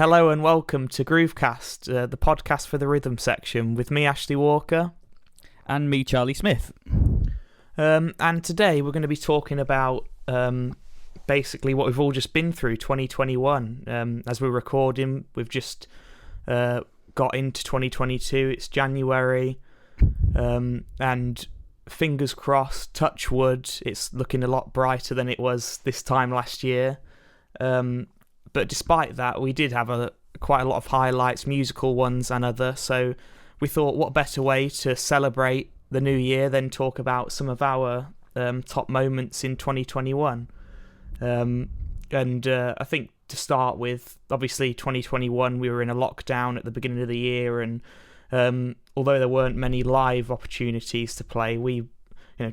Hello and welcome to Groovecast, the podcast for the rhythm section, with me, Ashley Walker. And me, Charlie Smith. And today we're going to be talking about basically what we've all just been through, 2021. As we're recording, we've just got into 2022. It's January, and fingers crossed, touch wood, it's looking a lot brighter than it was this time last year. But despite that, we did have quite a lot of highlights, musical ones and other. So we thought, what better way to celebrate the new year than talk about some of our top moments in 2021. I think to start with, obviously 2021, we were in a lockdown at the beginning of the year, and although there weren't many live opportunities to play,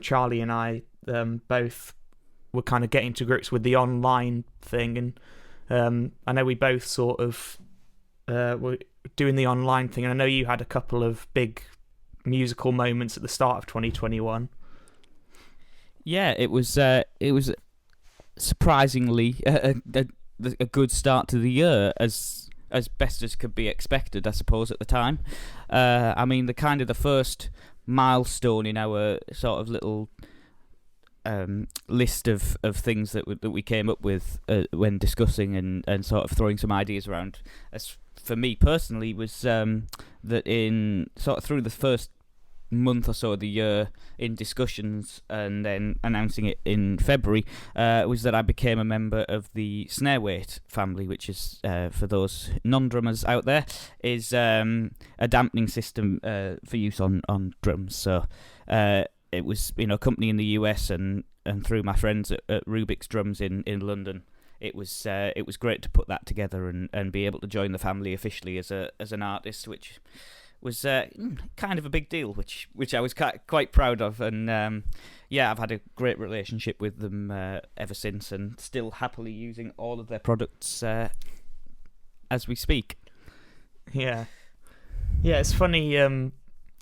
Charlie and I both were kind of getting to grips with the online thing, and I know we both sort of were doing the online thing, and I know you had a couple of big musical moments at the start of 2021. Yeah, it was surprisingly a good start to the year, as best as could be expected, I suppose, at the time. I mean, the first milestone in our sort of little list of things that we came up with when discussing and sort of throwing some ideas around, as for me personally, was that in sort of through the first month or so of the year in discussions and then announcing it in February, was that I became a member of the snare weight family, which is, for those non-drummers out there, is a dampening system for use on drums. So it was, a company in the US and through my friends at Rubik's Drums in London. It was great to put that together and be able to join the family officially as an artist, which was kind of a big deal, which I was quite proud of. And I've had a great relationship with them ever since, and still happily using all of their products as we speak. Yeah, it's funny.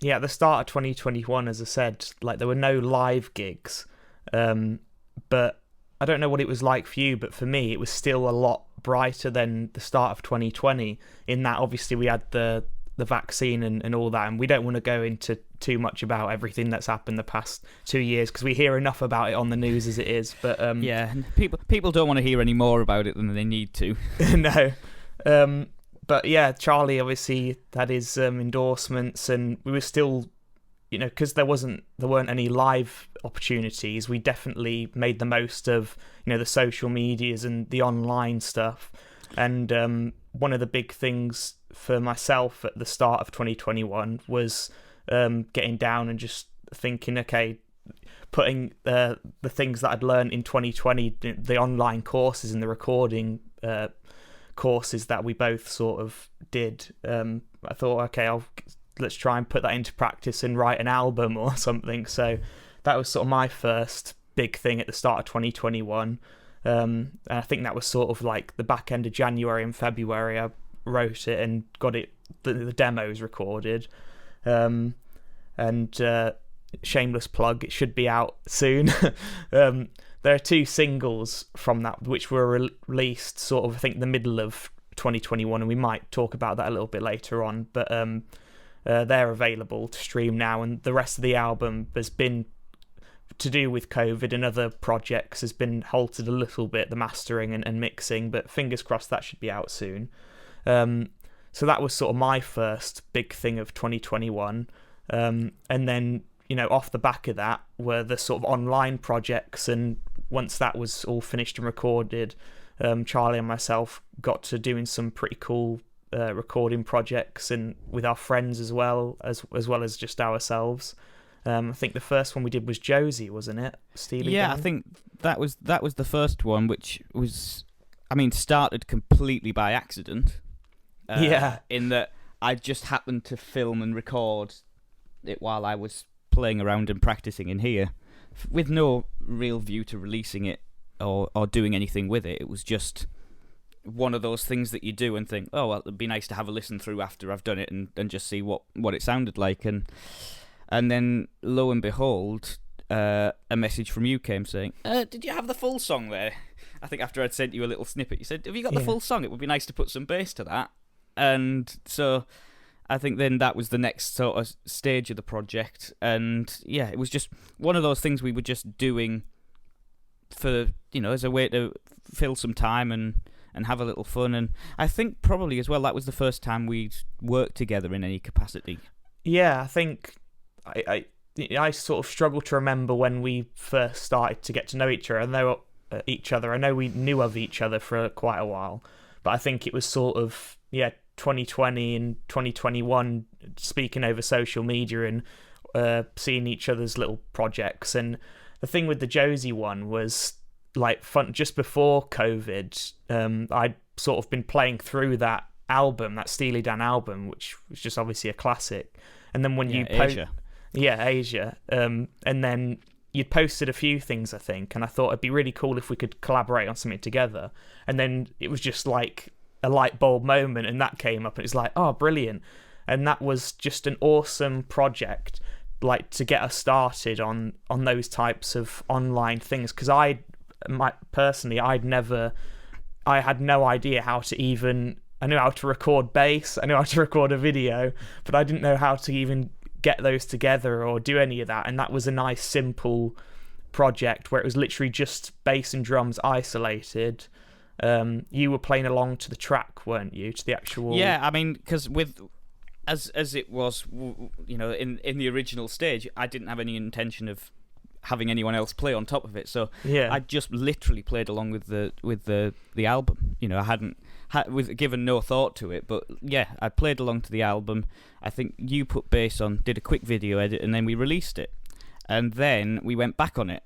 At the start of 2021, as I said, like there were no live gigs, but I don't know what it was like for you, but for me, it was still a lot brighter than the start of 2020. In that, obviously, we had the vaccine and all that, and we don't want to go into too much about everything that's happened the past 2 years because we hear enough about it on the news as it is. But people don't want to hear any more about it than they need to. No. But yeah, Charlie obviously had his endorsements, and we were still, because there weren't any live opportunities, we definitely made the most of, the social medias and the online stuff. And one of the big things for myself at the start of 2021 was getting down and just thinking, okay, putting the things that I'd learned in 2020, the online courses and the recording courses that we both sort of did. I thought, okay, let's try and put that into practice and write an album or something. So that was sort of my first big thing at the start of 2021. And I think that was sort of like the back end of January and February. I wrote it and got the demos recorded. Shameless plug, it should be out soon. There are 2 singles from that which were released sort of, I think, the middle of 2021, and we might talk about that a little bit later on, but they're available to stream now, and the rest of the album has been, to do with COVID and other projects, has been halted a little bit, the mastering and mixing, but fingers crossed that should be out soon. So that was sort of my first big thing of 2021. And then, off the back of that were the sort of online projects, and once that was all finished and recorded, Charlie and myself got to doing some pretty cool recording projects, and with our friends as well as just ourselves. I think the first one we did was Josie, wasn't it? Steely Dan? I think that was the first one, which was, started completely by accident. In that I just happened to film and record it while I was playing around and practicing in here, with no real view to releasing it or doing anything with it. It was just one of those things that you do and think, oh, well, it'd be nice to have a listen through after I've done it and just see what it sounded like. And then, lo and behold, a message from you came saying, did you have the full song there? I think after I'd sent you a little snippet, you said, "Have you got the Yeah. full song? It would be nice to put some bass to that." And so I think then that was the next sort of stage of the project. And yeah, it was just one of those things we were just doing for, as a way to fill some time and have a little fun. And I think probably as well that was the first time we'd worked together in any capacity. Yeah, I think I sort of struggle to remember when we first started to get to know each other. I know we knew of each other for quite a while, but I think it was sort of 2020 and 2021 speaking over social media and seeing each other's little projects. And the thing with the Josie one was like fun. Just before COVID, I'd sort of been playing through that album, that Steely Dan album, which was just obviously a classic. And then when Asia. And then you'd posted a few things, I think, and I thought it'd be really cool if we could collaborate on something together. And then it was just like a light bulb moment, and that came up, and it's like, oh, brilliant. And that was just an awesome project, like, to get us started on those types of online things, because I had no idea how to even... I knew how to record bass, I knew how to record a video, but I didn't know how to even get those together or do any of that. And that was a nice, simple project where it was literally just bass and drums isolated. You were playing along to the track, weren't you? To the actual... Yeah, I mean, because as it was, in the original stage, I didn't have any intention of having anyone else play on top of it, so yeah. I just literally played along with the album. I hadn't given no thought to it, but yeah, I played along to the album. I think you put bass on, did a quick video edit, and then we released it, and then we went back on it.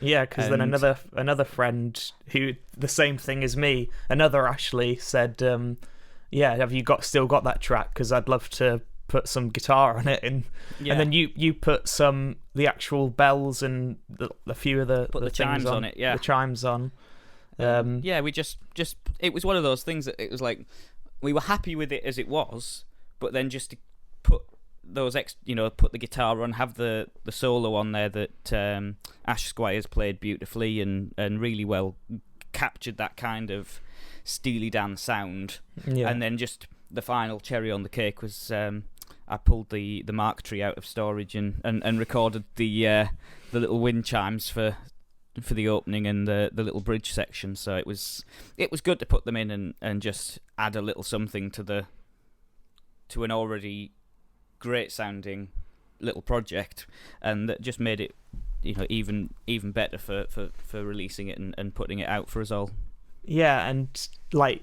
Yeah, because then another friend who the same thing as me, another Ashley, said, have you still got that track? Because I'd love to put some guitar on it, and then you put the actual bells and a few of the chimes on it. Yeah, the chimes on. We just it was one of those things that it was like we were happy with it as it was, but then just to put those put the guitar on, have the solo on there that Ash Squires played beautifully and really well captured that kind of Steely Dan sound. Yeah. And then just the final cherry on the cake was I pulled the Mark Tree out of storage and recorded the little wind chimes for the opening and the little bridge section. So it was good to put them in and just add a little something to an already great sounding little project, and that just made it even better for releasing it and putting it out for us all. Yeah, and like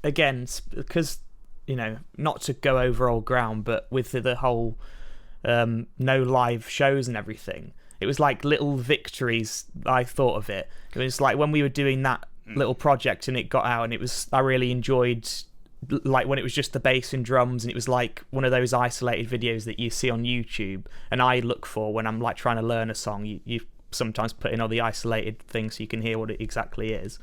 again, because not to go over old ground, but with the whole no live shows and everything, it was like little victories. I thought of it. It was like when we were doing that little project and it got out, and I really enjoyed like when it was just the bass and drums, and it was like one of those isolated videos that you see on YouTube, and I look for when I'm like trying to learn a song. You sometimes put in all the isolated things so you can hear what it exactly is.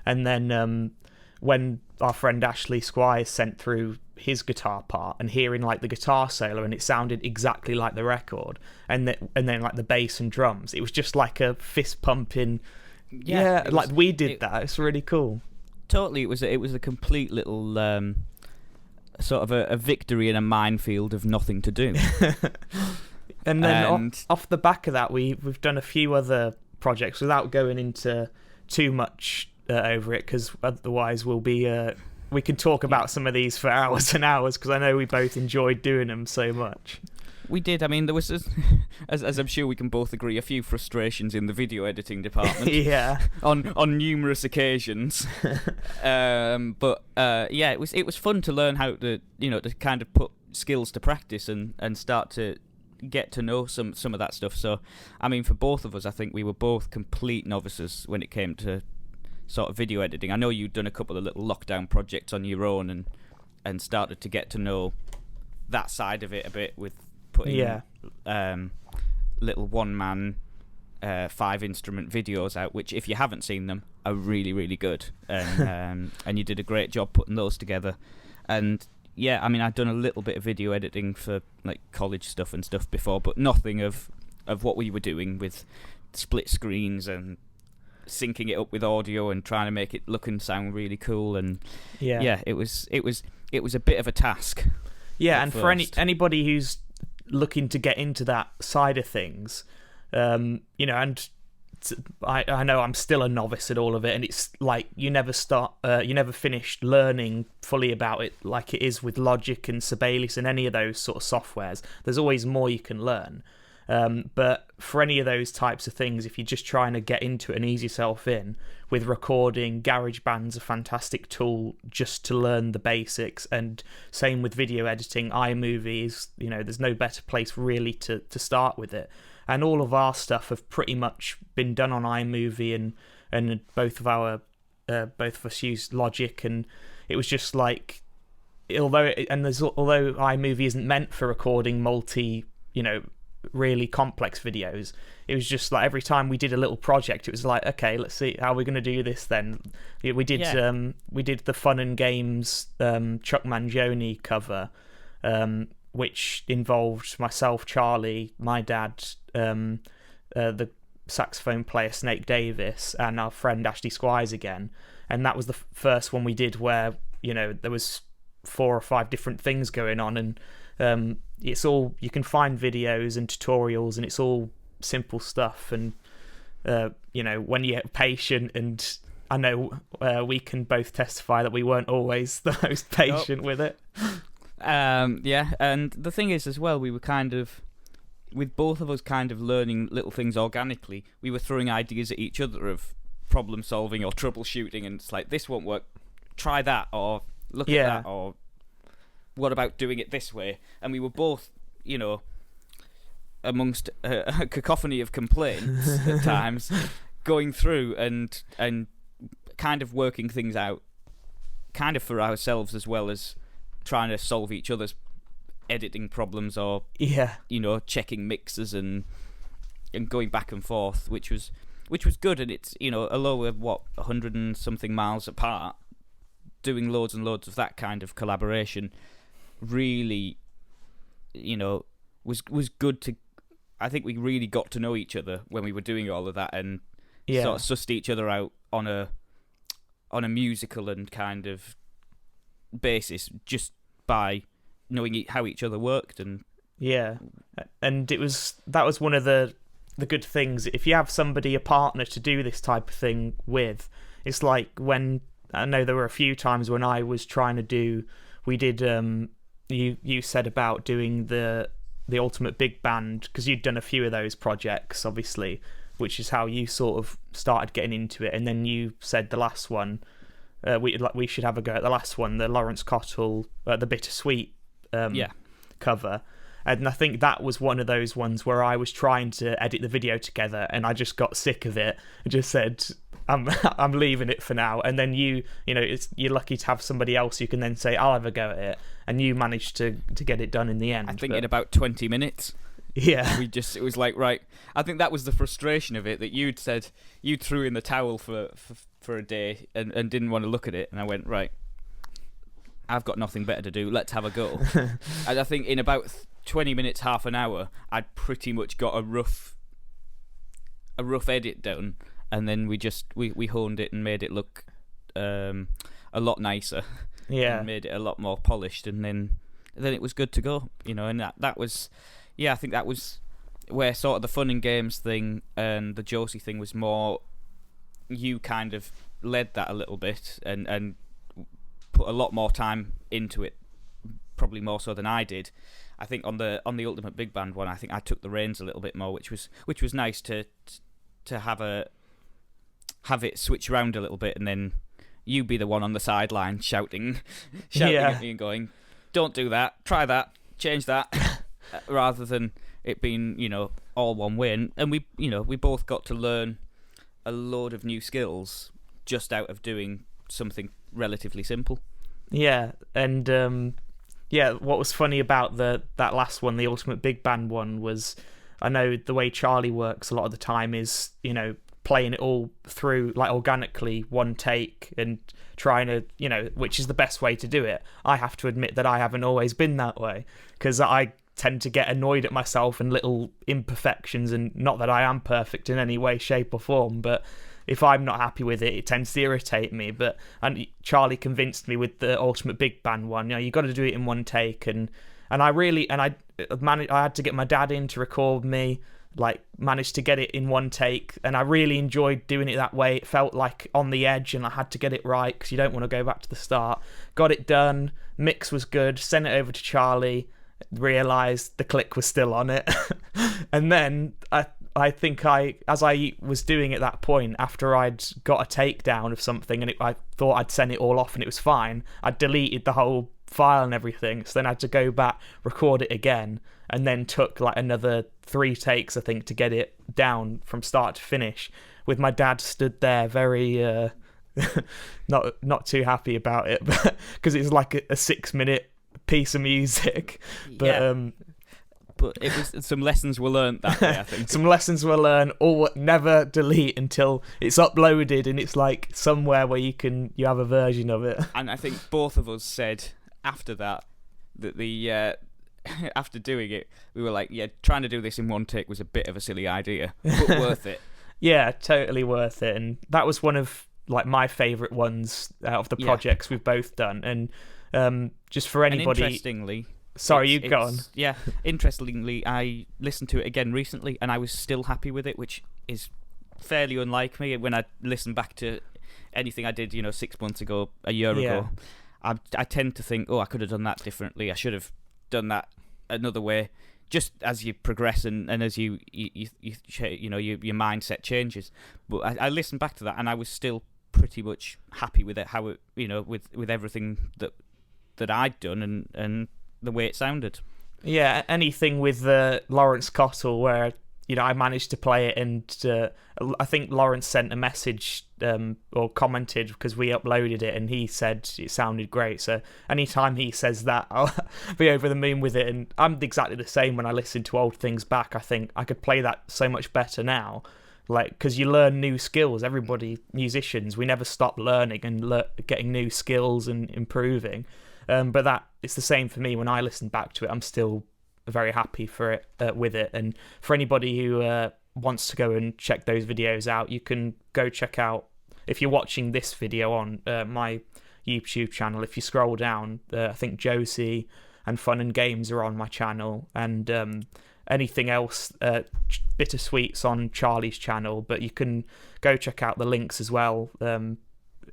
And then when our friend Ashley Squires sent through his guitar part and hearing like the guitar solo, and it sounded exactly like the record, and then like the bass and drums, it was just like a fist pumping. Like we did that. It's really cool. Totally, it was a complete little sort of a victory in a minefield of nothing to do. And then off the back of that, we've done a few other projects without going into too much over it, because otherwise we can talk about some of these for hours and hours, because I know we both enjoyed doing them so much. We did. I mean, there was, as I'm sure we can both agree, a few frustrations in the video editing department. Yeah. On numerous occasions. But it was fun to learn how to to kind of put skills to practice and start to get to know some of that stuff. So, I mean, for both of us, I think we were both complete novices when it came to sort of video editing. I know you'd done a couple of little lockdown projects on your own and started to get to know that side of it a bit with putting little one-man 5-instrument videos out, which if you haven't seen them are really, really good, and you did a great job putting those together. And yeah, I mean, I'd done a little bit of video editing for like college stuff and stuff before, but nothing of what we were doing with split screens and syncing it up with audio and trying to make it look and sound really cool. And it was a bit of a task. Yeah, and for anybody who's looking to get into that side of things, and I know I'm still a novice at all of it, and it's like you never finish learning fully about it like it is with Logic and Sibelius and any of those sort of softwares. There's always more you can learn. But for any of those types of things, if you're just trying to get into it and ease yourself in with recording, GarageBand's a fantastic tool just to learn the basics, and same with video editing. iMovie is, there's no better place really to start with it. And all of our stuff have pretty much been done on iMovie, and both of us used Logic, and it was just like, although iMovie isn't meant for recording really complex videos, it was just like every time we did a little project, it was like, okay, let's see how we're going to do this then. We did the Fun and Games Chuck Mangione cover, which involved myself, Charlie, my dad, the saxophone player Snake Davis, and our friend Ashley Squires again. And that was the first one we did where there was 4 or 5 different things going on, and it's all, you can find videos and tutorials, and it's all simple stuff. And when you're patient, and I know we can both testify that we weren't always the most patient with it. And the thing is as well, we were kind of, with both of us kind of learning little things organically, we were throwing ideas at each other of problem solving or troubleshooting, and it's like, this won't work, try that, or look at that, or what about doing it this way? And we were both, amongst a cacophony of complaints at times, going through and kind of working things out, kind of for ourselves as well as trying to solve each other's editing problems, or checking mixes and going back and forth, which was good. And it's although we're 100 and something miles apart, doing loads and loads of that kind of collaboration really was good to, I think we really got to know each other when we were doing all of that, and sort of sussed each other out on a musical and kind of basis just by knowing how each other worked. And and that was one of the good things. If you have a partner to do this type of thing with, it's like when, I know there were a few times when I was trying to do, we did you said about doing the Ultimate Big Band, because you'd done a few of those projects obviously, which is how you sort of started getting into it. And then you said the last one, we should have a go at the last one, the Lawrence Cottle, the Bittersweet cover. And I think that was one of those ones where I was trying to edit the video together, and I just got sick of it and just said, I'm leaving it for now. And then you're lucky to have somebody else who can then say, I'll have a go at it, and you managed to get it done in the end. I think in about 20 minutes. Yeah. It was like, right, I think that was the frustration of it, that you'd said you threw in the towel for a day and didn't want to look at it, and I went, right, I've got nothing better to do, let's have a go. And I think in about 20 minutes, half an hour, I'd pretty much got a rough edit done, and then we honed it and made it look a lot nicer. And made it a lot more polished, and then it was good to go, and that was, I think that was where sort of the Fun and Games thing and the Josie thing was more, you kind of led that a little bit and put a lot more time into it, probably more so than I did. I think on the Ultimate Big Band one, I think I took the reins a little bit more, which was nice to have it switch around a little bit, and then you be the one on the sideline shouting at me and going, don't do that, try that, change that, rather than it being, all one way. And we both got to learn a load of new skills just out of doing something relatively simple. Yeah, and what was funny about that last one, the Ultimate Big Band one, was, I know the way Charlie works a lot of the time is, playing it all through like organically, one take, and trying to, which is the best way to do it. I have to admit that I haven't always been that way, because I tend to get annoyed at myself and little imperfections, and not that I am perfect in any way, shape or form, but if I'm not happy with it, it tends to irritate me. And Charlie convinced me with the Ultimate Big Band one. You got to do it in one take, and I had to get my dad in to record me. Like, managed to get it in one take, and I really enjoyed doing it that way. It felt like on the edge, and I had to get it right because you don't want to go back to the start. Got it done, mix was good, sent it over to Charlie, realised the click was still on it. And then I think as I was doing at that point, after I'd got a takedown of something and I thought I'd sent it all off and it was fine, I deleted the whole file and everything, so then I had to go back, record it again, and then took like another 3 takes, I think, to get it down from start to finish, with my dad stood there very not too happy about it, because it's like a 6-minute piece of music. But it was some lessons were learned that day, I think. Some lessons were learned, or never delete until it's uploaded and it's like somewhere where you have a version of it. And I think both of us said after that the after doing it, we were like, yeah, trying to do this in one take was a bit of a silly idea, but worth it. Yeah, totally worth it. And that was one of like my favourite ones out of the projects we've both done. And just for anybody... And interestingly... Sorry, you go on. Yeah, interestingly, I listened to it again recently, and I was still happy with it, which is fairly unlike me. When I listen back to anything I did, 6 months ago, a year ago, I tend to think, I could have done that differently. I should have done that another way. Just as you progress and as your mindset changes. But I listened back to that, and I was still pretty much happy with it. How it, with everything that I'd done and the way it sounded. Yeah, anything with Lawrence Cottle where I managed to play it, and I think Lawrence sent a message or commented because we uploaded it, and he said it sounded great. So anytime he says that, I'll be over the moon with it. And I'm exactly the same when I listen to old things back. I think I could play that so much better now, like, because you learn new skills. Musicians, we never stop learning and getting new skills and improving. But it's the same for me. When I listen back to it, I'm still very happy for it with it. And for anybody who wants to go and check those videos out, you can go check out, if you're watching this video on my YouTube channel, if you scroll down, I think Josie and Fun and Games are on my channel, and anything else, Bittersweet's on Charlie's channel. But you can go check out the links as well.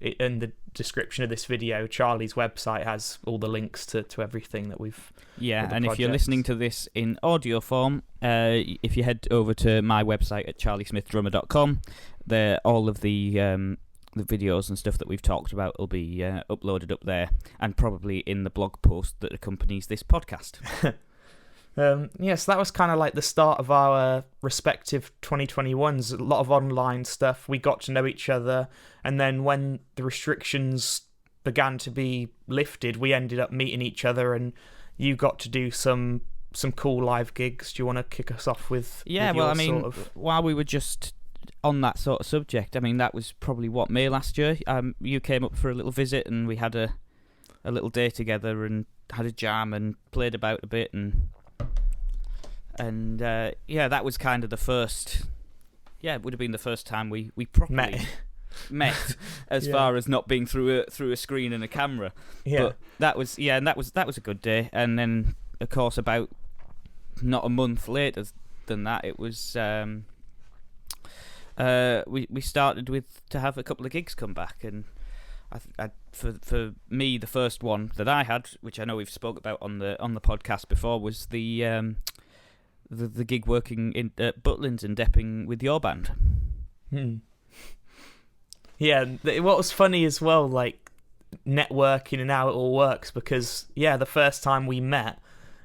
In the description of this video, Charlie's website has all the links to everything that we've... Yeah, and if you're listening to this in audio form, if you head over to my website at charliesmithdrummer.com, all of the videos and stuff that we've talked about will be uploaded up there, and probably in the blog post that accompanies this podcast. Yes, that was kind of like the start of our respective 2021s. A lot of online stuff. We got to know each other, and then when the restrictions began to be lifted, we ended up meeting each other, and you got to do some cool live gigs. Do you want to kick us off with? Yeah, with well, I mean, while we were just on that sort of subject, I mean, that was probably May last year. You came up for a little visit, and we had a little day together and had a jam and played about a bit and that was kind of the first. Yeah, it would have been the first time we properly met as far as not being through a screen and a camera. Yeah, but that was a good day. And then, of course, about not a month later than that, it was we started to have a couple of gigs come back, and for me, the first one that I had, which I know we've spoke about on the podcast before, was the gig working in Butlins and Depping with your band. Yeah, what was funny as well, like networking and how it all works, because the first time we met,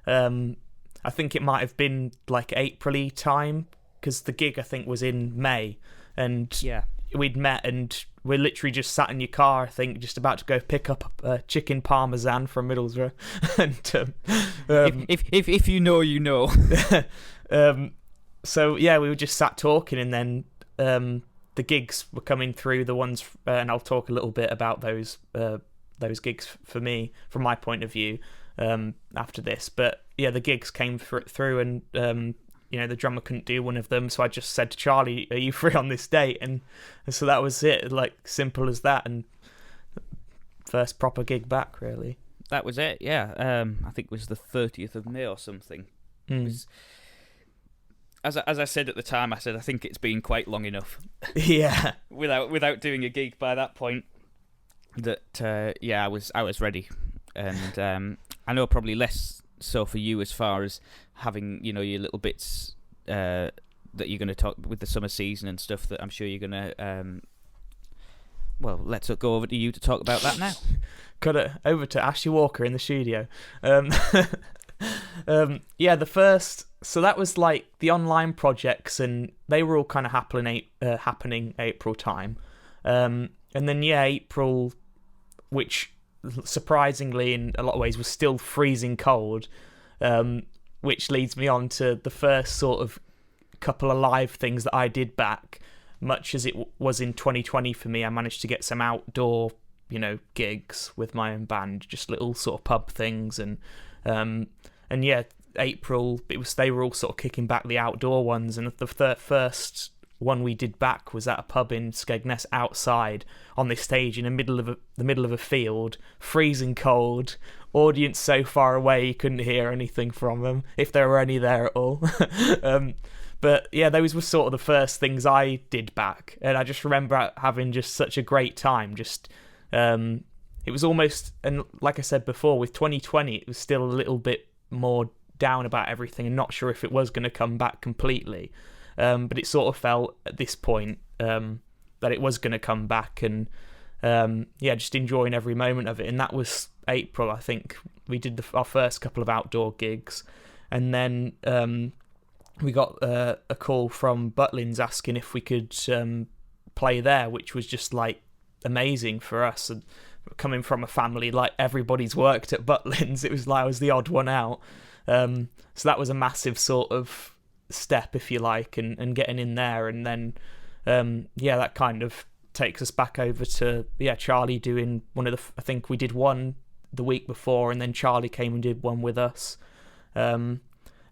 I think it might have been like April-y time, because the gig I think was in May, and we'd met and we're literally just sat in your car, I think, just about to go pick up a chicken parmesan from Middlesbrough. And if you know, you know. So we were just sat talking, and then the gigs were coming through. The ones, and I'll talk a little bit about those gigs for me, from my point of view, after this. But the gigs came through, and the drummer couldn't do one of them, so I just said to Charlie, "Are you free on this date?" And so that was it, like simple as that. And first proper gig back, really. That was it. Yeah, I think it was the 30th of May or something. It was, as I said at the time, I said I think it's been quite long enough. Yeah. without doing a gig by that point. That I was ready, and I know probably less so for you as far as having your little bits that you're going to talk with the summer season and stuff that I'm sure you're going to. Well, let's go over to you to talk about that now. Cut it over to Ashley Walker in the studio. The first. So that was like the online projects, and they were all kind of happening April time. And then April, which surprisingly in a lot of ways was still freezing cold, which leads me on to the first sort of couple of live things that I did back. Much as it was in 2020 for me, I managed to get some outdoor, gigs with my own band, just little sort of pub things, and April, they were all sort of kicking back the outdoor ones, and the first one we did back was at a pub in Skegness outside on this stage in the middle of a field, freezing cold, audience so far away you couldn't hear anything from them, if there were any there at all. But yeah, those were sort of the first things I did back, and I just remember having just such a great time. Just it was almost, and like I said before, with 2020 it was still a little bit more down about everything and not sure if it was going to come back completely, but it sort of felt at this point that it was going to come back, and just enjoying every moment of it. And that was April. I think we did our first couple of outdoor gigs, and then we got a call from Butlins asking if we could play there, which was just like amazing for us. And coming from a family like everybody's worked at Butlins, it was like I was the odd one out. So that was a massive sort of step, if you like, and getting in there. And then that kind of takes us back over to Charlie doing one of the. I think we did one the week before, and then Charlie came and did one with us. And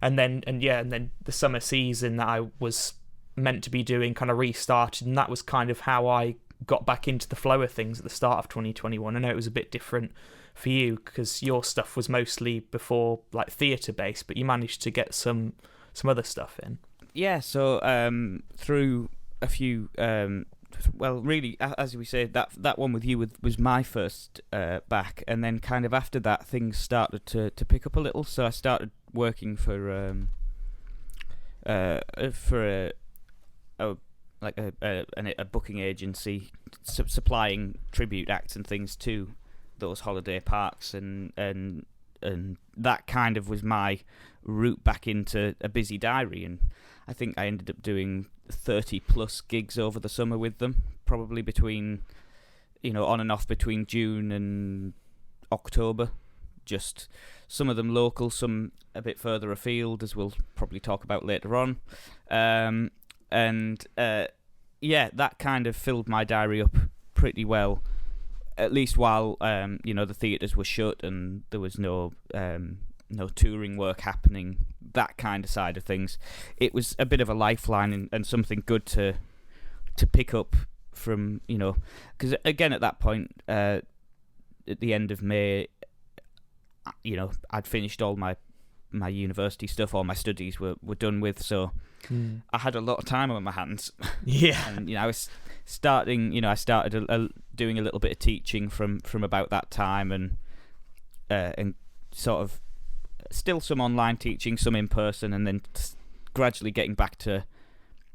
then the summer season that I was meant to be doing kind of restarted, and that was kind of how I got back into the flow of things at the start of 2021. I know it was a bit different for you because your stuff was mostly before like theatre based, but you managed to get some other stuff in. Yeah, so through a few really, as we say, that one with you was my first back, and then kind of after that things started to pick up a little. So I started working for a booking agency, supplying tribute acts and things to those holiday parks, and that kind of was my route back into a busy diary. And I think I ended up doing 30 plus gigs over the summer with them, probably between on and off between June and October, just some of them local, some a bit further afield, as we'll probably talk about later on. That kind of filled my diary up pretty well, at least while the theatres were shut and there was no touring work happening, that kind of side of things. It was a bit of a lifeline and something good to pick up from, because again at that point, at the end of May, I'd finished all my university stuff, all my studies were done with, so I had a lot of time on my hands. Yeah. And I was starting, I started doing a little bit of teaching from about that time, and sort of still some online teaching, some in person, and then gradually getting back to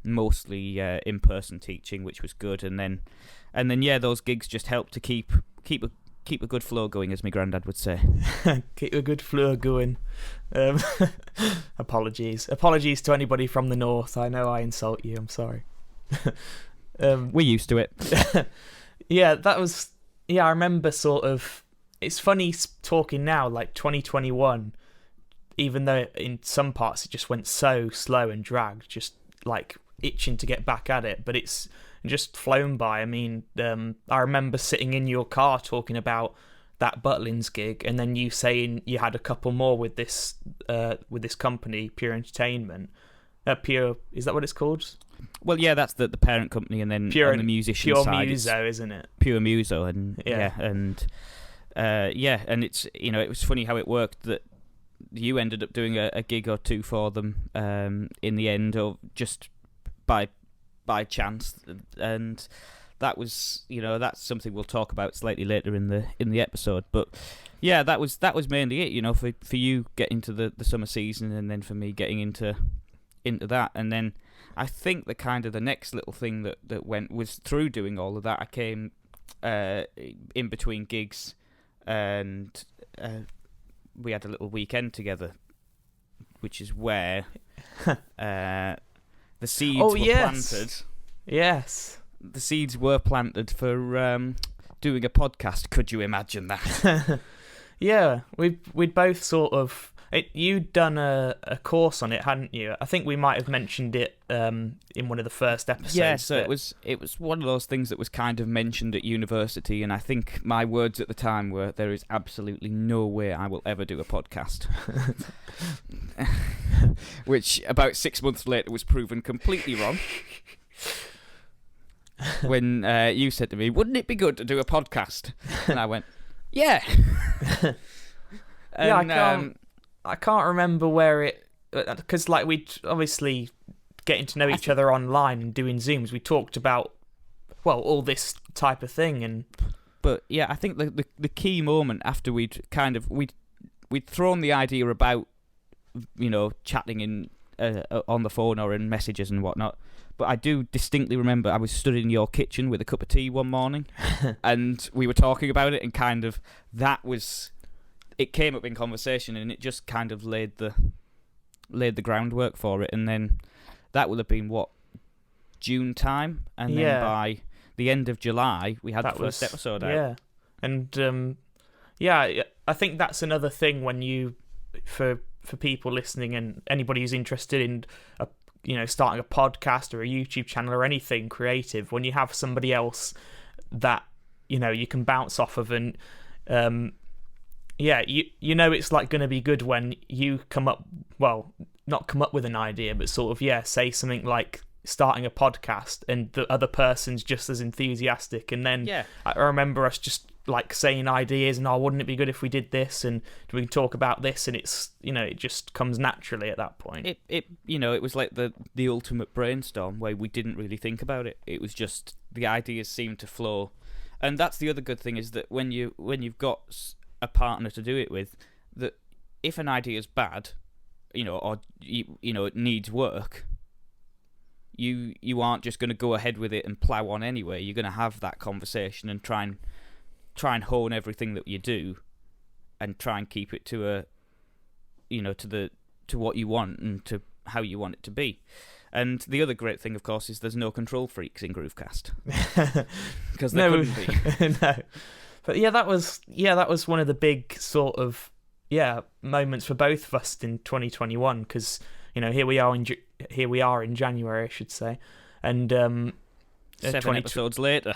mostly in-person teaching, which was good. And then those gigs just helped to keep a good flow going, as my granddad would say. Keep a good flow going. Apologies to anybody from the north. I know I insult you. I'm sorry. We're used to it. That was. I remember sort of. It's funny talking now, like 2021. Even though in some parts it just went so slow and dragged, just like itching to get back at it, but it's just flown by. I mean, I remember sitting in your car talking about that Butlins gig, and then you saying you had a couple more with this company, Pure Entertainment, Pure, is that what it's called? Well, yeah, that's the parent company, and then Pure on the musician Pure side, Muso, isn't it? Pure Muso, and Yeah. and it's it was funny how it worked that you ended up doing a gig or two for them in the end, or just by chance, and that was that's something we'll talk about slightly later in the episode, but. Yeah, that was mainly it, for you getting to the summer season, and then for me getting into that, and then I think the next little thing that went was through doing all of that. I came in between gigs, and we had a little weekend together, which is where the seeds were planted. Yes, the seeds were planted for doing a podcast. Could you imagine that? Yeah, we'd both sort of. You'd done a course on it, hadn't you? I think we might have mentioned it in one of the first episodes. Yeah, so it was one of those things that was kind of mentioned at university, and I think my words at the time were, "There is absolutely no way I will ever do a podcast," which about 6 months later was proven completely wrong. When you said to me, "Wouldn't it be good to do a podcast?" and I went, "Yeah." And, I can't remember where it, because like we obviously getting to know each other online and doing Zooms, we talked about all this type of thing, but yeah, I think the key moment after we'd thrown the idea about chatting in on the phone or in messages and whatnot. But I do distinctly remember I was stood in your kitchen with a cup of tea one morning, and we were talking about it, and kind of it came up in conversation, and it just kind of laid the groundwork for it. And then that would have been June time, and then by the end of July we had the first episode out. Yeah, and I think that's another thing when you for people listening and anybody who's interested in starting a podcast or a YouTube channel or anything creative, when you have somebody else that you can bounce off of, and it's like going to be good when you not come up with an idea, but sort of say something like starting a podcast, and the other person's just as enthusiastic, and then I remember us just like saying ideas, and wouldn't it be good if we did this, and we can talk about this, and it's it just comes naturally at that point. It was like the ultimate brainstorm where we didn't really think about it. It was just the ideas seemed to flow, and that's the other good thing, is that when you've got a partner to do it with, that if an idea is bad, or it needs work, you aren't just going to go ahead with it and plow on anyway. You're going to have that conversation and try and hone everything that you do, and try and keep it to to what you want and to how you want it to be. And the other great thing, of course, is there's no control freaks in Groovecast, because there couldn't be. No, but that was one of the big sort of moments for both of us in 2021, because here we are in January, I should say, and 7 episodes later.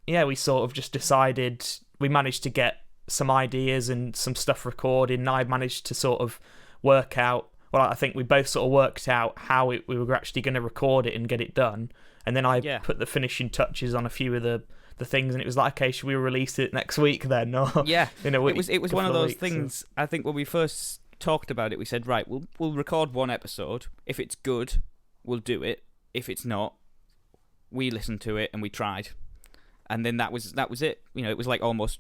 We sort of just decided, we managed to get some ideas and some stuff recorded, and I managed to sort of work out, I think we both sort of worked out how we were actually going to record it and get it done, and then I put the finishing touches on a few of the things, and it was like, okay, should we release it next week then? Or, it was one of those things. So. I think when we first talked about it, we said, right, we'll record one episode. If it's good, we'll do it. If it's not, we listened to it and we tried. And then that was it. It was like almost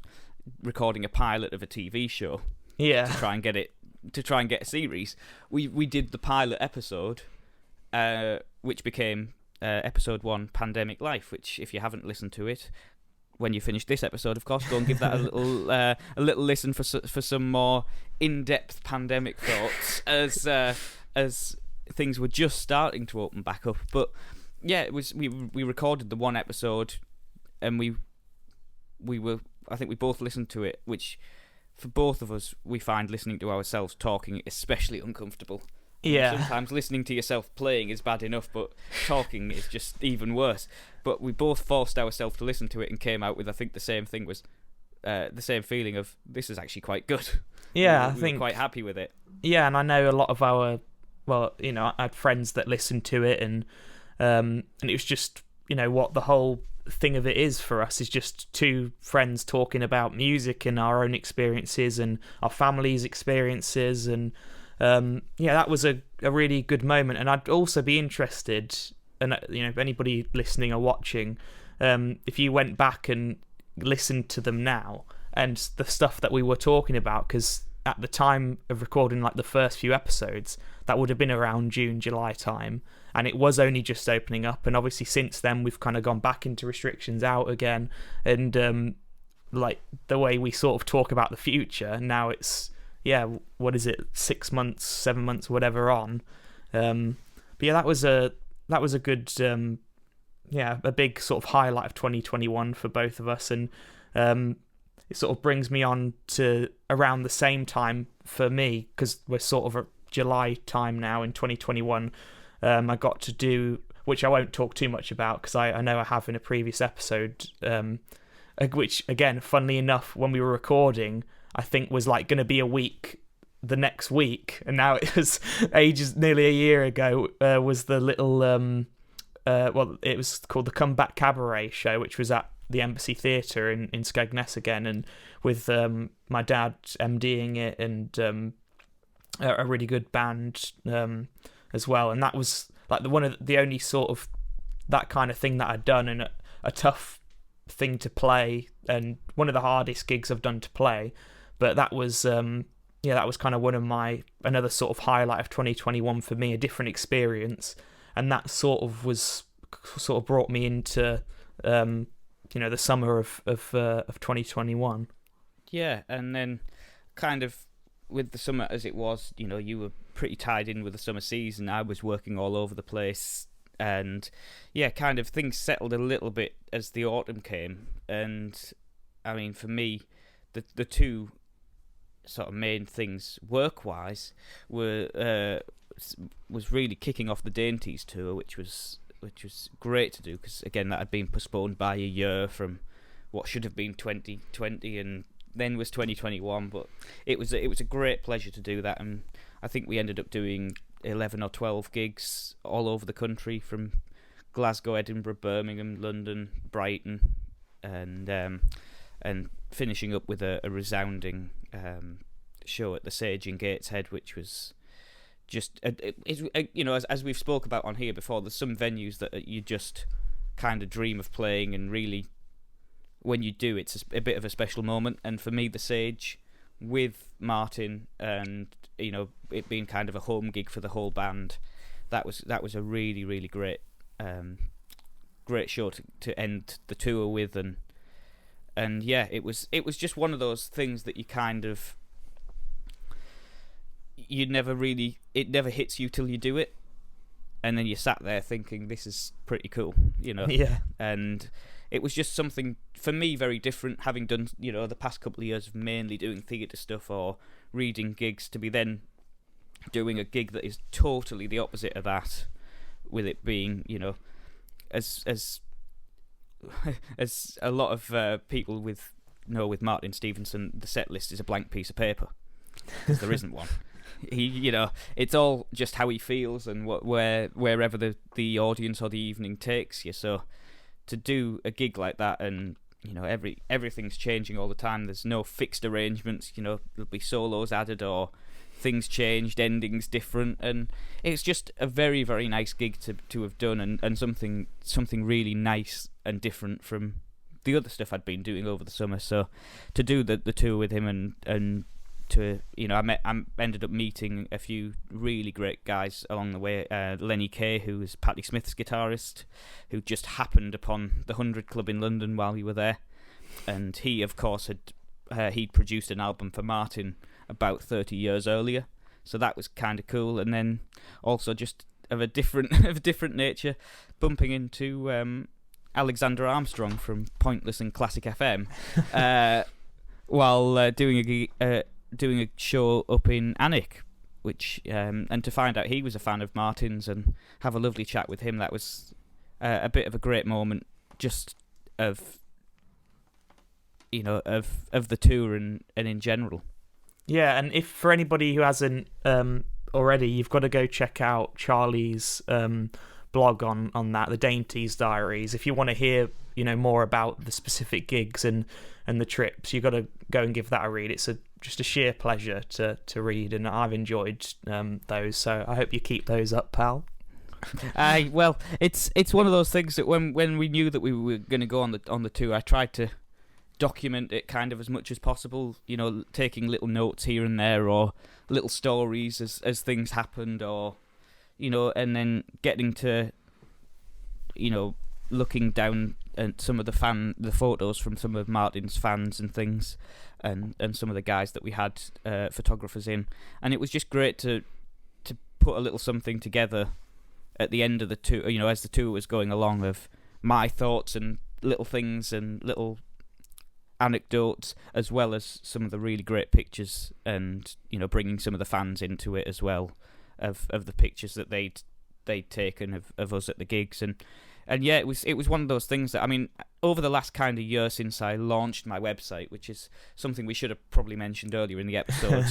recording a pilot of a TV show. Yeah. To try and get a series. We did the pilot episode, which became episode 1, Pandemic Life. Which, if you haven't listened to it, when you finish this episode, of course, go and give that a little listen for some more in-depth pandemic thoughts as things were just starting to open back up. But it was we recorded the one episode. And we I think we both listened to it, which for both of us, we find listening to ourselves talking especially uncomfortable. Yeah. Sometimes listening to yourself playing is bad enough, but talking is just even worse. But we both forced ourselves to listen to it and came out with, I think, the same thing, was the same feeling of, this is actually quite good. Yeah, we were quite happy with it. Yeah, and I know a lot of our well, I had friends that listened to it, and it was just, what the whole thing of it is for us is just two friends talking about music and our own experiences and our family's experiences, and that was a really good moment. And I'd also be interested, and if anybody listening or watching, if you went back and listened to them now and the stuff that we were talking about, because at the time of recording like the first few episodes, that would have been around June, July time, and it was only just opening up. And obviously since then we've kind of gone back into restrictions out again, and like the way we sort of talk about the future now, it's what is it, 6 months, 7 months, whatever on. But yeah, that was a good a big sort of highlight of 2021 for both of us. And it sort of brings me on to around the same time for me, because we're sort of at July time now in 2021. I got to do, which I won't talk too much about because I know I have in a previous episode, which again, funnily enough, when we were recording, I think was like going to be a week the next week, and now it was nearly a year ago, was the little it was called the Comeback Cabaret show, which was at the Embassy Theatre in Skegness again, and with my dad MDing it, and a really good band as well. And that was like one of the only sort of that kind of thing that I'd done, and a tough thing to play, and one of the hardest gigs I've done to play. But that was that was kind of another sort of highlight of 2021 for me, a different experience, and that sort of brought me into the summer of 2021. Yeah, and then kind of with the summer as it was, you were pretty tied in with the summer season. I was working all over the place, and kind of things settled a little bit as the autumn came. And I mean, for me, the two sort of main things work-wise was really kicking off the Dainties Tour, which was great to do, because again, that had been postponed by a year from what should have been 2020 and then was 2021. But it was a great pleasure to do that, and I think we ended up doing 11 or 12 gigs all over the country, from Glasgow, Edinburgh, Birmingham, London, Brighton, and finishing up with a resounding show at the Sage in Gateshead, which was just as we've spoke about on here before, there's some venues that you just kind of dream of playing, and really when you do, it's a bit of a special moment. And for me, the Sage with Martin, and it being kind of a home gig for the whole band, that was a really, really great show to end the tour with. And yeah, it was just one of those things that you kind of, it never hits you till you do it, and then you sat there thinking, this is pretty cool, Yeah. And it was just something for me very different, having done the past couple of years of mainly doing theatre stuff or reading gigs, to be then doing a gig that is totally the opposite of that, with it being as as a lot of people with Martin Stevenson, the set list is a blank piece of paper, because there isn't one. He, it's all just how he feels and wherever the audience or the evening takes you. So to do a gig like that, and everything's changing all the time. There's no fixed arrangements. There'll be solos added or things changed, endings different, and it's just a very, very nice gig to have done, and something really nice and different from the other stuff I'd been doing over the summer. So to do the tour with him, and to I ended up meeting a few really great guys along the way. Lenny Kay, who was Patti Smith's guitarist, who just happened upon the 100 Club in London while we were there, and he of course he'd produced an album for Martin about 30 years earlier, so that was kind of cool. And then also just of a different nature, bumping into Alexander Armstrong from Pointless and Classic FM while doing a show up in Alnwick, which and to find out he was a fan of Martin's and have a lovely chat with him, that was a bit of a great moment, just of the tour and in general. Yeah, and if for anybody who hasn't already, you've got to go check out Charlie's blog on that, the Dainties Diaries. If you want to hear, more about the specific gigs and the trips, you've got to go and give that a read. It's just a sheer pleasure to read, and I've enjoyed those. So I hope you keep those up, pal. Well, it's one of those things that when we knew that we were going to go on the tour, I tried to document it kind of as much as possible, taking little notes here and there, or little stories as things happened, or and then getting to looking down at some of the photos from some of Martin's fans and things, and some of the guys that we had photographers in, and it was just great to put a little something together at the end of the tour, as the tour was going along, of my thoughts and little things and little anecdotes, as well as some of the really great pictures, and bringing some of the fans into it as well, of the pictures that they'd taken of us at the gigs, and yeah, it was one of those things that, I mean, over the last kind of year since I launched my website, which is something we should have probably mentioned earlier in the episode,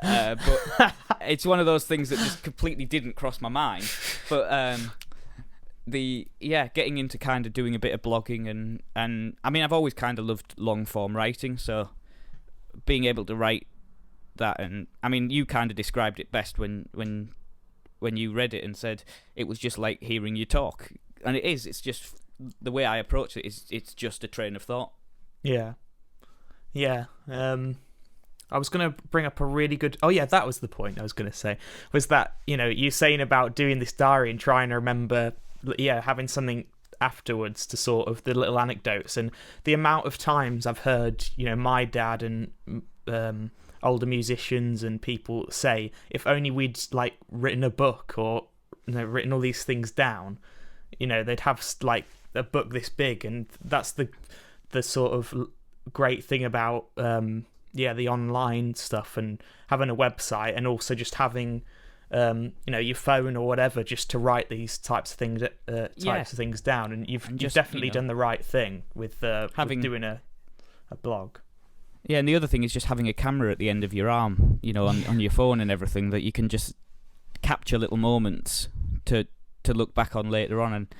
but it's one of those things that just completely didn't cross my mind. But getting into kind of doing a bit of blogging, and I mean, I've always kind of loved long form writing, so being able to write that, and I mean, you kind of described it best when you read it and said it was just like hearing you talk. And it is. It's just the way I approach it is. It's just a train of thought. Yeah. I was going to bring up a really good. Oh yeah, that was the point I was going to say. Was that you saying about doing this diary and trying to remember, having something afterwards to sort of the little anecdotes, and the amount of times I've heard my dad and older musicians and people say, if only we'd like written a book, or written all these things down. They'd have like a book this big, and that's the sort of great thing about the online stuff, and having a website, and also just having your phone or whatever, just to write these types of things down. And you've definitely done the right thing with doing a blog. Yeah, and the other thing is just having a camera at the end of your arm, on your phone and everything, that you can just capture little moments to look back on later on. And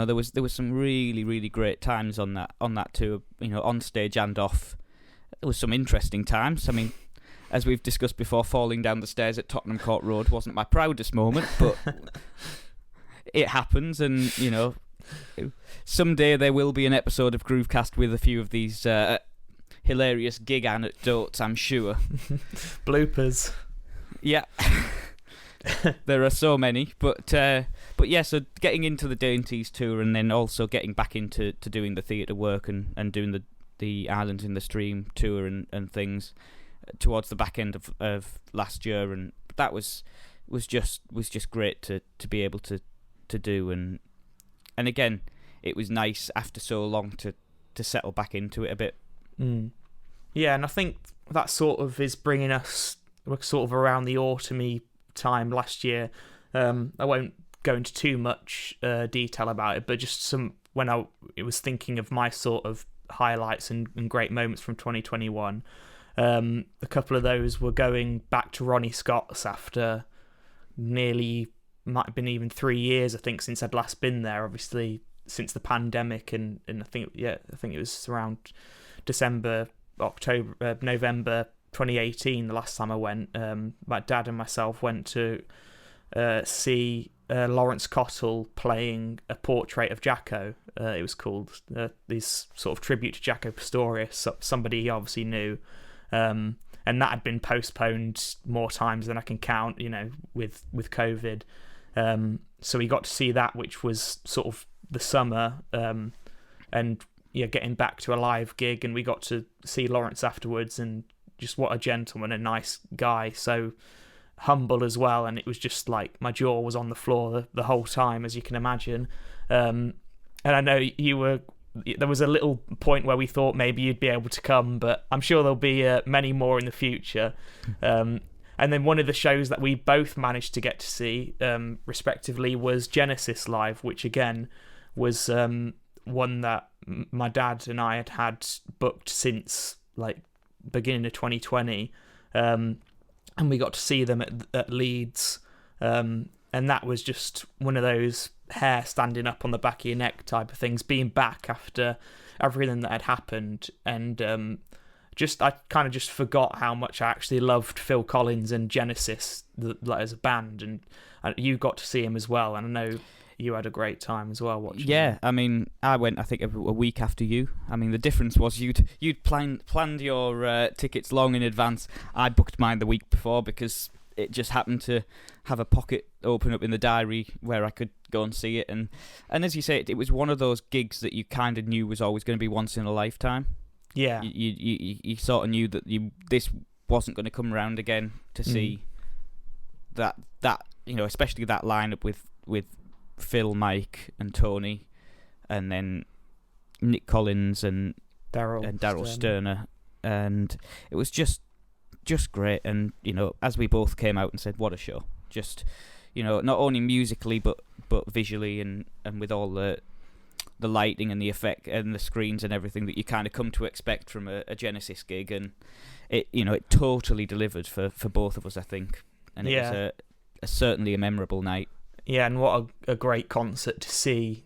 there was some really, really great times on that tour, on stage and off. There was some interesting times. I mean, as we've discussed before, falling down the stairs at Tottenham Court Road wasn't my proudest moment, but it happens. And someday there will be an episode of Groovecast with a few of these hilarious gig anecdotes, I'm sure. Bloopers. Yeah. There are so many, but yeah, so getting into the Dainties tour, and then also getting back into doing the theatre work, and doing the Islands in the Stream tour and things towards the back end of last year, and that was just great to be able to do, and again, it was nice after so long to settle back into it a bit. Yeah, and I think that sort of is bringing us, we're sort of around the autumny time last year. I won't go into too much detail about it, but just when I was thinking of my sort of highlights and great moments from 2021, a couple of those were going back to Ronnie Scott's after might have been even 3 years, I think, since I'd last been there, obviously since the pandemic, and I think it was around November 2018, the last time I went. My dad and myself went to see Lawrence Cottle playing a portrait of Jacko. It was called this sort of tribute to Jacko Pastorius, somebody he obviously knew, and that had been postponed more times than I can count, with COVID. So we got to see that, which was sort of the summer, and getting back to a live gig, and we got to see Lawrence afterwards, and just what a gentleman, a nice guy, so humble as well. And it was just like my jaw was on the floor the whole time, as you can imagine. And I know there was a little point where we thought maybe you'd be able to come, but I'm sure there'll be many more in the future. And then one of the shows that we both managed to get to see, respectively, was Genesis Live, which again was one that my dad and I had booked since like beginning of 2020, and and we got to see them at Leeds, and that was just one of those hair standing up on the back of your neck type of things, being back after everything that had happened. And I kind of just forgot how much I actually loved Phil Collins and Genesis as a band, and you got to see him as well, and I know you had a great time as well watching. Yeah, them. I mean, I went, I think, a week after you. I mean, the difference was you'd planned your tickets long in advance. I booked mine the week before because it just happened to have a pocket open up in the diary where I could go and see it. And as you say, it was one of those gigs that you kind of knew was always going to be once in a lifetime. Yeah. You sort of knew that this wasn't going to come around again to see that especially that lineup with Phil, Mike, and Tony, and then Nick Collins and Daryl Sterner, and it was just great. And as we both came out and said, what a show! Just not only musically but visually and with all the lighting and the effect and the screens and everything that you kind of come to expect from a Genesis gig, and it totally delivered for both of us, I think, and it was certainly a memorable night. Yeah, and what a great concert to see,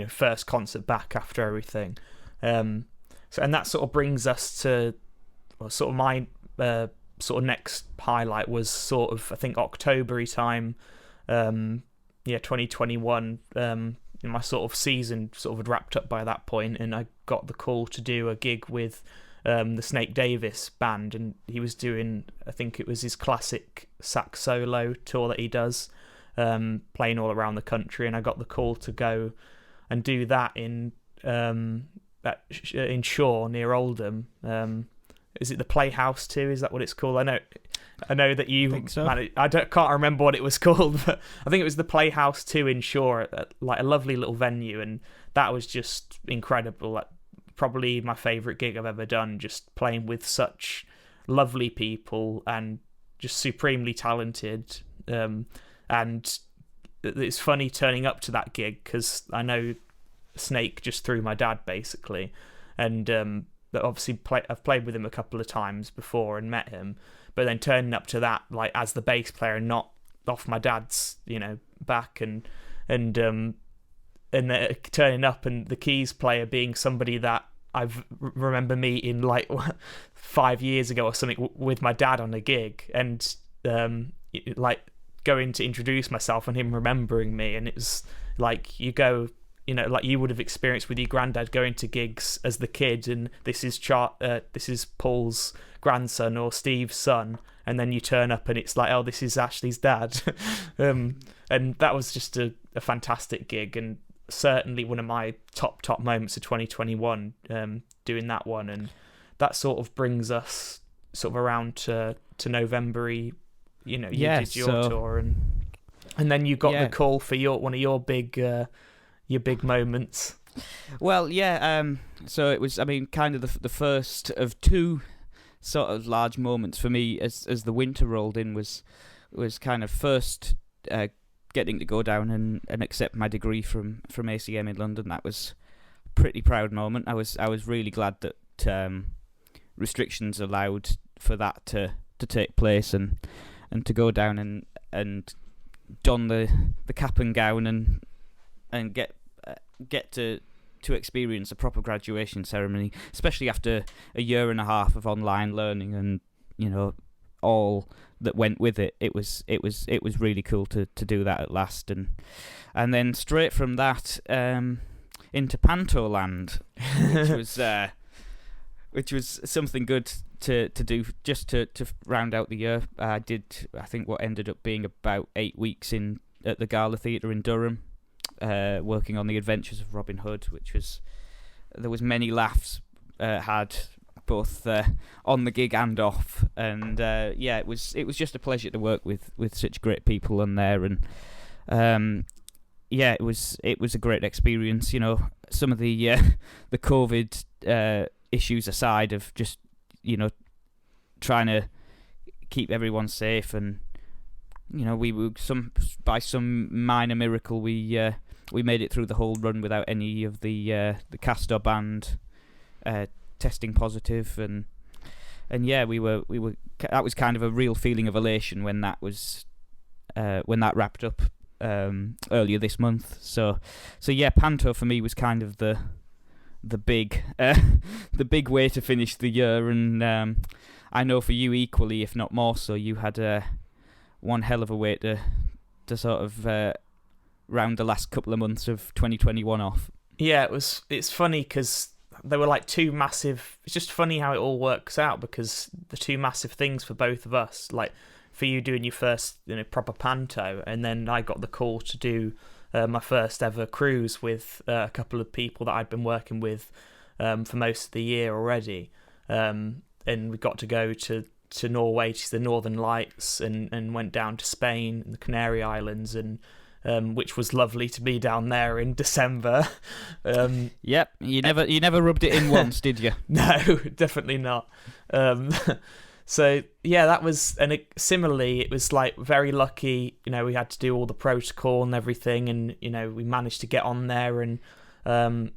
first concert back after everything. And that sort of brings us to sort of my sort of next highlight was sort of, I think, October-y time, 2021. My sort of season sort of had wrapped up by that point, and I got the call to do a gig with the Snake Davis band, and he was doing, I think it was his classic sax solo tour that he does, playing all around the country, and I got the call to go and do that in Shaw near Oldham. Is it the Playhouse 2? Is that what it's called? I know that you. I think so. Can't remember what it was called, but I think it was the Playhouse 2 in Shaw, like a lovely little venue, and that was just incredible. Like, probably my favourite gig I've ever done. Just playing with such lovely people and just supremely talented. And it's funny turning up to that gig because I know Snake just through my dad basically, and obviously I've played with him a couple of times before and met him, but then turning up to that like as the bass player and not off my dad's back, and turning up and the keys player being somebody that I've remember meeting like 5 years ago or something with my dad on a gig, and like going to introduce myself and him remembering me, and it was like you go, like you would have experienced with your granddad going to gigs as the kid, and this is Paul's grandson or Steve's son, and then you turn up and it's like, oh, this is Ashley's dad. And that was just a fantastic gig, and certainly one of my top moments of 2021, doing that one. And that sort of brings us sort of around to November-y. You did your tour, and then you got the call for one of your big moments. Well, so it was, I mean, kind of the first of two sort of large moments for me as the winter rolled in was kind of first getting to go down and accept my degree from ACM in London. That was a pretty proud moment. I was really glad that restrictions allowed for that to take place and to go down and don the cap and gown and get to experience a proper graduation ceremony, especially after a year and a half of online learning and all that went with it. It was really cool to do that at last, and then straight from that into Pantoland, which was something good to do just to round out the year. I did, I think, what ended up being about 8 weeks at the Gala Theatre in Durham, working on The Adventures of Robin Hood, there was many laughs had both on the gig and off, and it was just a pleasure to work with such great people on there, and it was a great experience. Some of the COVID issues aside of just trying to keep everyone safe, and we were by some minor miracle we made it through the whole run without any of the cast or band testing positive, and yeah, we were that was kind of a real feeling of elation when that wrapped up earlier this month. So yeah, Panto for me was kind of the big the big way to finish the year, and I know for you equally, if not more so, you had one hell of a way to sort of round the last couple of months of 2021 off. Yeah, it's funny because there were like two massive. It's just funny how it all works out, because the two massive things for both of us, like for you doing your first proper panto, and then I got the call to do my first ever cruise with a couple of people that I'd been working with for most of the year already, and we got to go to Norway to see the Northern Lights, and went down to Spain and the Canary Islands, and which was lovely to be down there in December. Yep, you never rubbed it in once, did you? No, definitely not. So yeah, that was, and similarly, it was like very lucky. We had to do all the protocol and everything, and we managed to get on there, and followed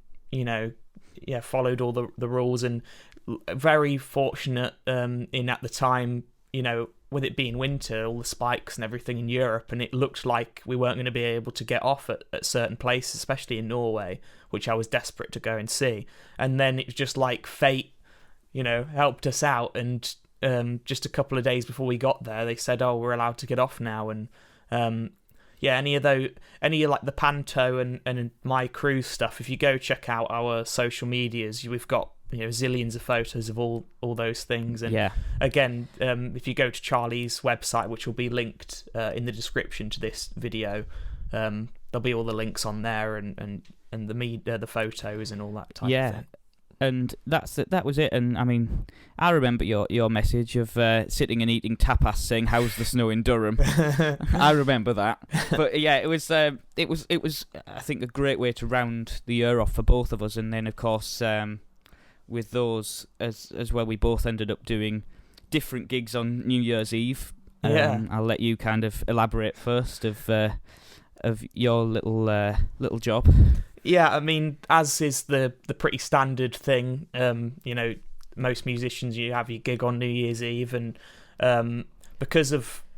all the rules, and very fortunate in at the time, with it being winter, all the spikes and everything in Europe, and it looked like we weren't going to be able to get off at certain places, especially in Norway, which I was desperate to go and see. And then it was just like fate, helped us out, and just a couple of days before we got there, they said, "Oh, we're allowed to get off now." And any of like the Panto and my cruise stuff, if you go check out our social medias, we've got zillions of photos of all those things. And yeah, again, if you go to Charlie's website, which will be linked in the description to this video, there'll be all the links on there, and the photos and all that type of thing. And that was it. And I mean, I remember your message of sitting and eating tapas, saying, "How's the snow in Durham?" I remember that. But yeah, it was I think a great way to round the year off for both of us. And then of course, with those as well, we both ended up doing different gigs on New Year's Eve. I'll let you kind of elaborate first of your little job. Yeah, I mean, as is the pretty standard thing, most musicians, you have your gig on New Year's Eve, and because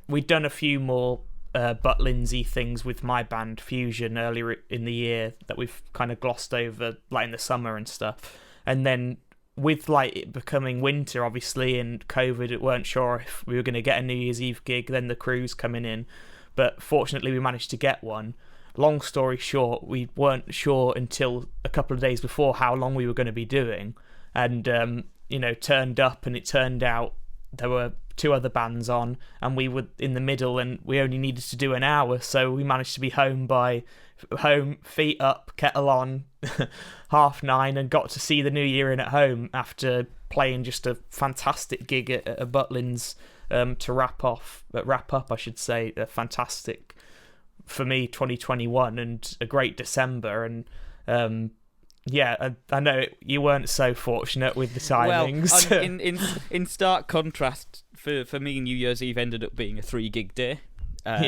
we'd done a few more Butlins-y things with my band Fusion earlier in the year that we've kind of glossed over, like in the summer and stuff, and then with like it becoming winter, obviously, and COVID, we weren't sure if we were going to get a New Year's Eve gig, then the cruise coming in, but fortunately we managed to get one. Long story short, we weren't sure until a couple of days before how long we were going to be doing, and turned up, and it turned out there were two other bands on, and we were in the middle, and we only needed to do an hour, so we managed to be home, feet up, kettle on, 9:30, and got to see the New Year in at home after playing just a fantastic gig at Butlins to wrap up, I should say, a fantastic, for me, 2021, and a great December. And I know you weren't so fortunate with the timings. Well, in stark contrast, for me, New Year's Eve ended up being a 3-gig day.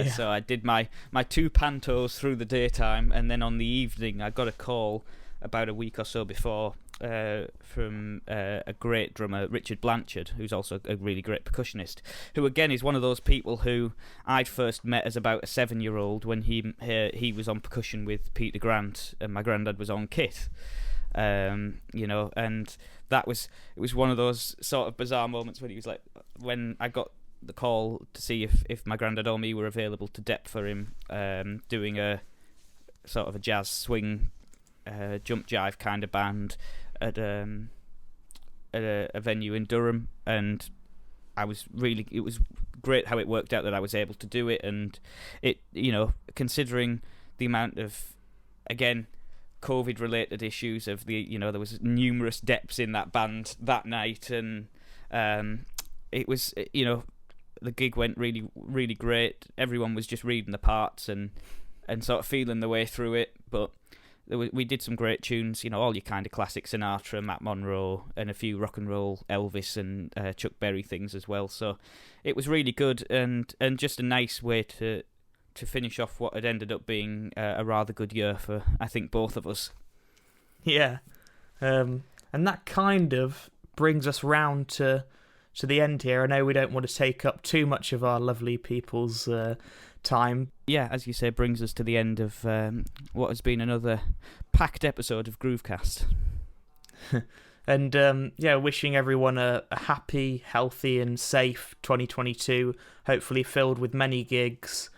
So I did my 2 pantos through the daytime, and then on the evening I got a call about a week or so before from a great drummer, Richard Blanchard, who's also a really great percussionist, who again is one of those people who I'd first met as about a 7-year-old when he was on percussion with Peter Grant and my granddad was on kit. And it was one of those sort of bizarre moments when he was like, when I got the call to see if my granddad or me were available to dep for him, doing a sort of a jazz swing jump jive kind of band at a venue in Durham, and it was great how it worked out that I was able to do it. And it, considering the amount of, again, COVID related issues of there was numerous deps in that band that night, and it was, the gig went really, really great. Everyone was just reading the parts and sort of feeling the way through it. But we did some great tunes, all your kind of classic Sinatra, Matt Monro, and a few rock and roll Elvis and Chuck Berry things as well. So it was really good, and just a nice way to finish off what had ended up being a rather good year for, I think, both of us. Yeah, and that kind of brings us round to to the end here. I know we don't want to take up too much of our lovely people's time. Yeah, as you say, brings us to the end of what has been another packed episode of Groovecast. And wishing everyone a happy, healthy and safe 2022, hopefully filled with many gigs,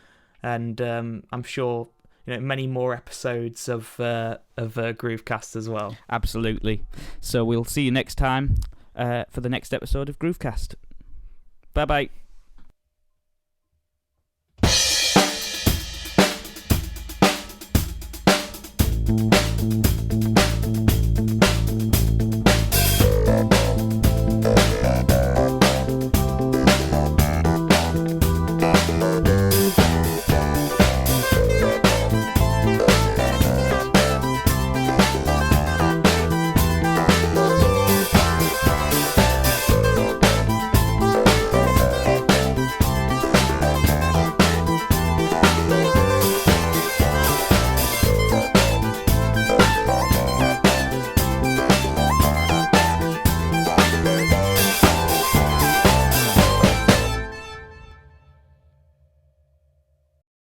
and I'm sure many more episodes of Groovecast as well. Absolutely. So we'll see you next time for the next episode of Groovecast. Bye-bye.